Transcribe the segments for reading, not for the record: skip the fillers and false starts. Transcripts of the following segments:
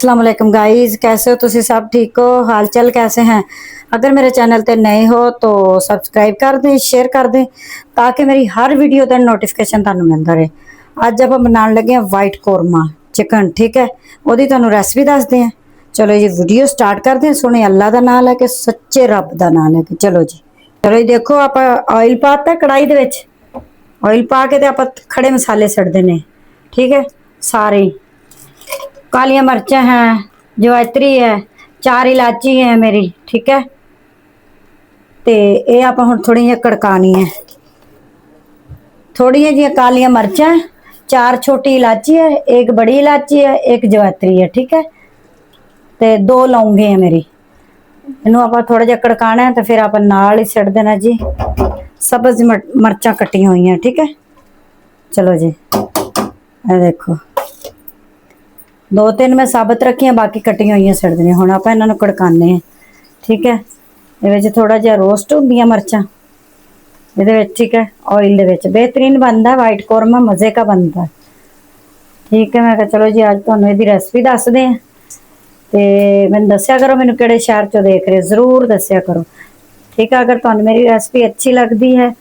अस्सलाम वालेकुम गाइस, कैसे हो तुसी सब? ठीक हो? हाल चाल कैसे हैं? अगर मेरे चैनल ते नए हो तो सब्सक्राइब कर दें, शेयर कर दें ताकि मेरी हर वीडियो का नोटिफिकेशन तुहानू मिलता रहे। अज आप बनाने लगे हैं वाइट कौरमा चिकन। ठीक है, ओदी तुहानू रेसिपी दसते हैं। चलो जी वीडियो स्टार्ट करते हैं। सोने अल्लाह का नाम लैके, सच्चे रब का नाम लैके। चलो जी देखो आप ऑयल पाता कढ़ाई दे विच। ऑयल पा के आप खड़े मसाले सटते हैं। ठीक है, सारे कालिया मिर्चा है, जवैत्री है, 4 इलायची है मेरी। ठीक है, तो ये आप हुण थोड़ी जी कड़कानी है। थोड़ी जी कालिया मिर्चा, 4 छोटी इलायची है, 1 बड़ी इलायची है, 1 जवैत्री है। ठीक है, तो 2 लौंगे है मेरी। इनू आप थोड़ा जिहा कड़काना है तो फिर आप नाल ही सट देना जी सब्ज मिर्चा कट्टिया हुई हैं। ठीक है, चलो जी ये देखो 2-3 मैं साबत रखियां, बाकी कट्टियां हुई सट देनियां। हुण आप इन्हां नूं कड़काने हैं। ठीक है, ये थोड़ा जिहा रोस्ट होंदियां मिर्चां ये। ठीक है, ऑयल दे विच बेहतरीन बनता वाइट कौरमा, मज़े का बनता। ठीक है, मैं कहा चलो जी अज तुहानूं इहदी रेसिपी दसदे हैं। तो मैनूं दस्सिया करो मैनूं किहड़े शहर चों देख रहे हो, जरूर दस्सिया करो। ठीक है, अगर तुहानूं मेरी रेसिपी अच्छी लगती है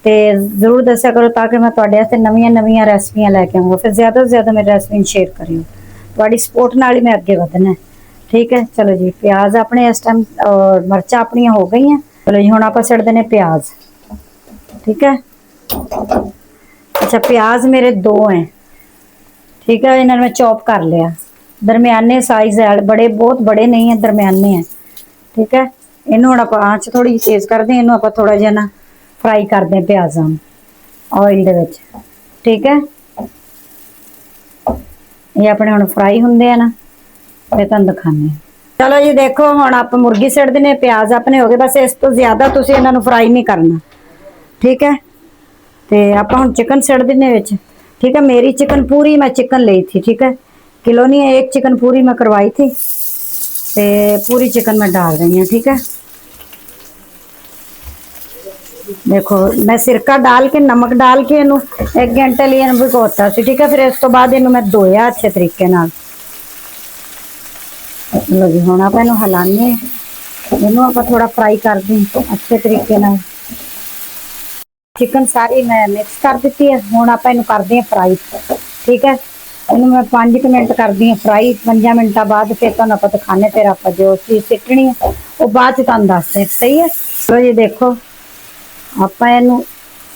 तो जरूर दस्सिया करो ताकि मैं तुहाडे वास्ते नवीं नवीं रेसिपियां लैके आऊँगा। फिर ज़्यादा तो ज़्यादा मेरी रेसिपी शेयर करियो, तुहाडी सपोर्ट नाल ही मैं अगे वधना है। ठीक है, चलो जी प्याज अपने इस टाइम मिर्चा अपन हो गई हैं। चलो जी हुण आपां सट देने प्याज। ठीक है, अच्छा प्याज मेरे 2 हैं। ठीक है, इन्होंने मैं चॉप कर लिया, दरमियाने साइज है, बड़े बहुत बड़े नहीं है, दरमियाने हैं। ठीक है, इनू हुण आपां आंच थोड़ी तेज कर दें, इनू आपां थोड़ा जिहा ना फ्राई कर दें प्याज़ां ऑयल दे विच। ठीक है, ये अपने हुण फ्राई होंदे आ ना, मैं तुहानूं दिखाने। चलो जी देखो हुण आप मुर्गी सट देने, प्याज अपने हो गए, बस इस तो ज़्यादा तुसीं इन्हां नूं फ्राई नहीं करना। ठीक है, तो आप हुण चिकन सट देने विच। ठीक है, मेरी चिकन पूरी मैं चिकन ली थी। ठीक है, किलो नहीं है, 1 चिकन पूरी मैं करवाई थी, तो पूरी चिकन मैं डाल रही हूँ। ठीक है, देखो मैं सिरका डाल के नमक डाल के इनू 1 घंटे लिए भिगोता सी। ठीक है, फिर इस तो बाद इनू मैं धोया अच्छे तरीके नाल। लो जी हुण आप इनू हिलाने, इनू आप थोड़ा फ्राई कर दी अच्छे तरीके नाल। चिकन सारी मैं मिक्स कर दी है। हुण आप इनू करदे हैं फ्राई। ठीक है, इनू मैं 5 मिनट कर दी फ्राई। 5 मिनटा बाद फिर तुहानूं आपां दिखाने, फिर आप जो चीज़ सिटनी है वो बाद च तुहानूं दसदे। सही है, लो जी देखो आप इनू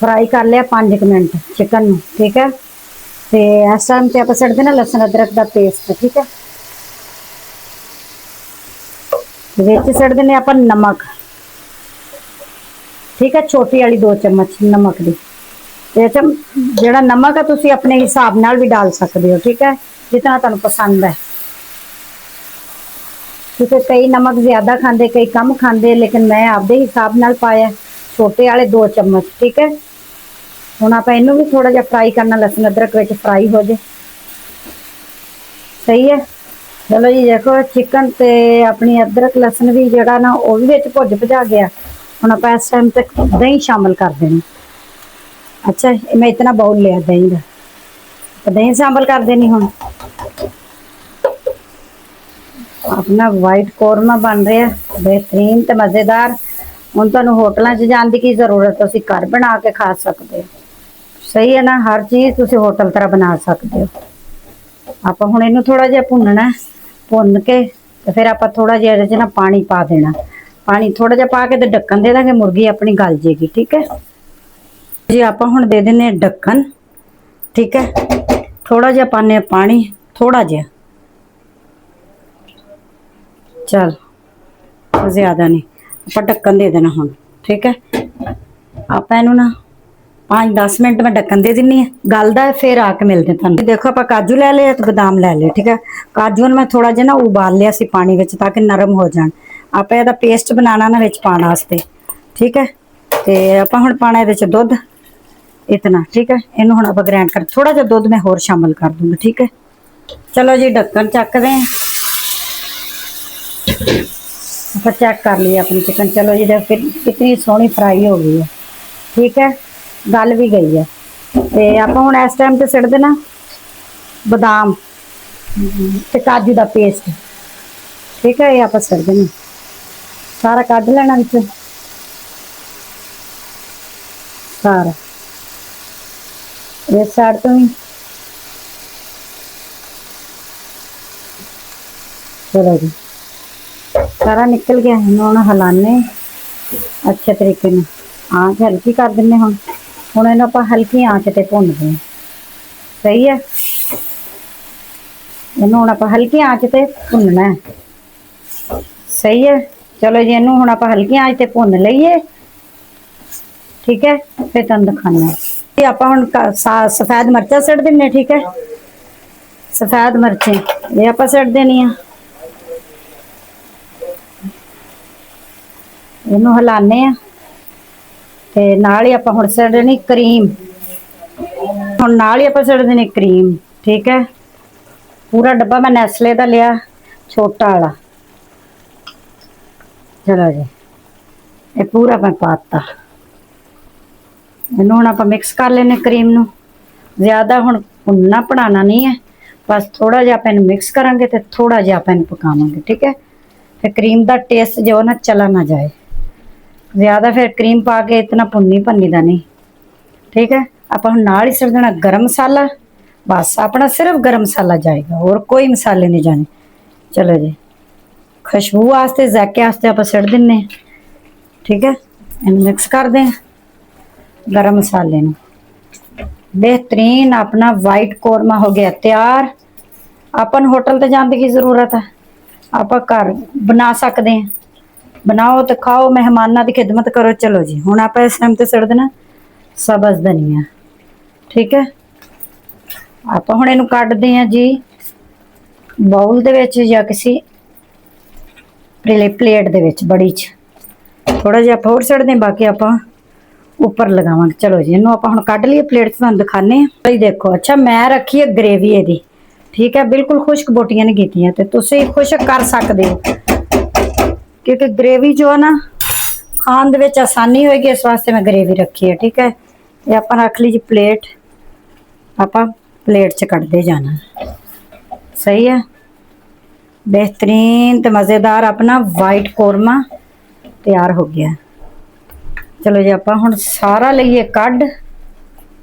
फ्राई कर लिया 5 मिनट चिकन नूं। ठीक है, तो इस टाइम से आप सट देना लहसुन अदरक का पेस्ट। ठीक है, विच सट देने आप नमक। ठीक है, छोटी वाली 2 चम्मच नमक दी। जो नमक है तुसी अपने हिसाब नाल भी डाल सकते हो। ठीक है, जितना तुहानूं पसंद है। क्योंकि कई नमक ज़्यादा खाते, कई कम खाते, लेकिन मैं आपदे हिसाब नाल पाया, छोटे वाले 2 चम्मच। ठीक है, हुण आप इनू भी थोड़ा जिहा फ्राई करना, लहसुन अदरक विच फ्राई हो जाए। सही है, चलो जी देखो चिकन ते अपनी अदरक लहसुन भी जड़ा ना वो भी विच भुज भुजा गया। हुण आप इस टाइम तक दही शामिल कर देनी। अच्छा मैं इतना बाउल लिया दही का, तो दही शामिल कर देनी। हुण अपना वाइट कौरमा बन रहा बेहतरीन तो मज़ेदार। हुण तुहानूं होटलों च जाने की जरूरत, तुसीं घर बना के खा सकते हो। सही है ना, हर चीज़ तुसीं होटल तरह बना सकते हो। आप हुण इनू थोड़ा जिहा भुनना, भुन के तो फिर आप थोड़ा जिहा इहदे च ना पानी पा देना। पानी थोड़ा जिहा पा के तो ढक्कन दे देंगे, मुर्गी अपनी गल जाएगी। ठीक है जी, आप हुण दे देने ढक्कन। ठीक है, थोड़ा जिहा पाने पानी, थोड़ा जिहा, चल ज़्यादा नहीं, आप ढक्कन दे देना हुण। ठीक है, आप इनू ना 5-10 मिनट मैं ढक्कन दे दिनी है, गलदा है फिर आके मिलते तुहानूं। देखो आप काजू लै लिया तो बादाम लै लिया। ठीक है, काजू मैं थोड़ा जिहा ना उबाल लिया सी पानी विच ताकि नरम हो जाए। आप इहदा पेस्ट बनाना ना विच पाने वास्ते। ठीक है, तो आप हुण पाना इहदे च दुध इतना। ठीक है, इनू हुण आप ग्राइंड कर, थोड़ा जिहा दुध मैं होर शामिल कर दूँगी। ठीक है, चलो जी ढक्कन चकदे हैं, आप चेक कर लिया अपनी चिकन। चलो जी देखो कितनी सोहनी फ्राई हो गई है। ठीक है, गल भी गई है। तो आप हुण इस टाइम ते सट देना बादाम। ਤੇ ਕਾਜੂ ਦਾ ਪੇਸਟ। ठीक है, ये आप सड़ देना सारा, कढ़ लेना विच सारा, इस साइड तो भी। चलो जी, सारा निकल गया। हम हिलाने अच्छे तरीके में, आँच हल्की कर दें। हम इन्हूं आपां हल्की आँच ते भुनदे हैं। सही है, इन्हूं हुण आपां हल्की आँच ते भुनना है। सही है, चलो जी, इन्हूं हुण आपां हल्की आँच ते भुन लईए। ठीक है, फिर तुहानूं दिखाने आपां हुण सफेद मिर्चां सुट दिन्ने। ठीक है, सफेद मिर्चें ये आपां सुट देनियां। इन्हूं हिलाने आ ते नाल ही आपां हुण सुट देनी क्रीम। हुण नाल ही आपां सुट देनी क्रीम। ठीक है, पूरा डब्बा मैं नैसले का लिया, छोटा वाला। चलो जी, ये पूरा मैं पाता। इन्हूं हुण आपां मिक्स कर लेने क्रीम नूं। ज़्यादा हुण भुनना बनाना नहीं है, बस थोड़ा जिहा आपां इहनूं मिक्स करांगे ते थोड़ा जिहा आपां इहनूं पकावांगे। ठीक है, फिर क्रीम का टेस्ट जो ना चला ना जाए ज़्यादा, फिर क्रीम पा के इतना भुन्नी दा नहीं। ठीक है, आपां हुण नाल ही सुट देना गरम मसाला। बस अपना सिर्फ गरम मसाला जाएगा, और कोई मसाले नहीं जाने। चलो जी, खुशबू वास्ते, जायके वास्ते आप सुट दिन्ने। ठीक है, इन मिक्स कर दें गरम मसाले नूं। बेहतरीन अपना वाइट कौरमा हो गया तैयार। अपन होटल ते जाने की जरूरत है, आप घर बना सकते हैं। बनाओ तो खाओ, मेहमानों की खिदमत करो। चलो जी, हुण आप इस टाइम ते सुट देना सब्ज़ धनिया। ठीक है, आप हुण इहनूं कड्डदे हैं जी बाउल दे विच या किसी प्लेट दे विच बड़ी च। थोड़ा जिहा होर सुट दें, बाकी आपां उपर लगावांगे। चलो जी, इहनूं आपां हुण कड्ड लईए प्लेट च, तुहानूं दिखाने भाई। देखो, अच्छा मैं रखी है ग्रेवी इहदी। ठीक है, बिल्कुल खुश्क बोटियां नहीं कीतियां, ते तुसीं खुश्क कर सकदे हो, क्योंकि ग्रेवी जो है ना खाण दे विच आसानी होएगी, इस वास्ते मैं ग्रेवी रखी है। ठीक है, ये आपां रख ली जी प्लेट, आपां प्लेट च कड्डदे जाना। सही है, बेहतरीन ते मज़ेदार अपना वाइट कौरमा तैयार हो गया। चलो जी, आपां हुण सारा लईए कड्ड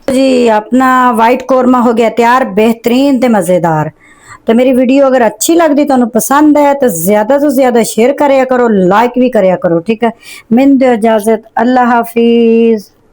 जी। अपना वाइट कौरमा हो गया तैयार, बेहतरीन ते मज़ेदार। तो मेरी वीडियो अगर अच्छी लगती, तुहानूं पसंद है तो ज़्यादा शेयर करिया करो, लाइक भी करिया करो। ठीक है, मैनूं दो इजाज़त, अल्लाह हाफिज़।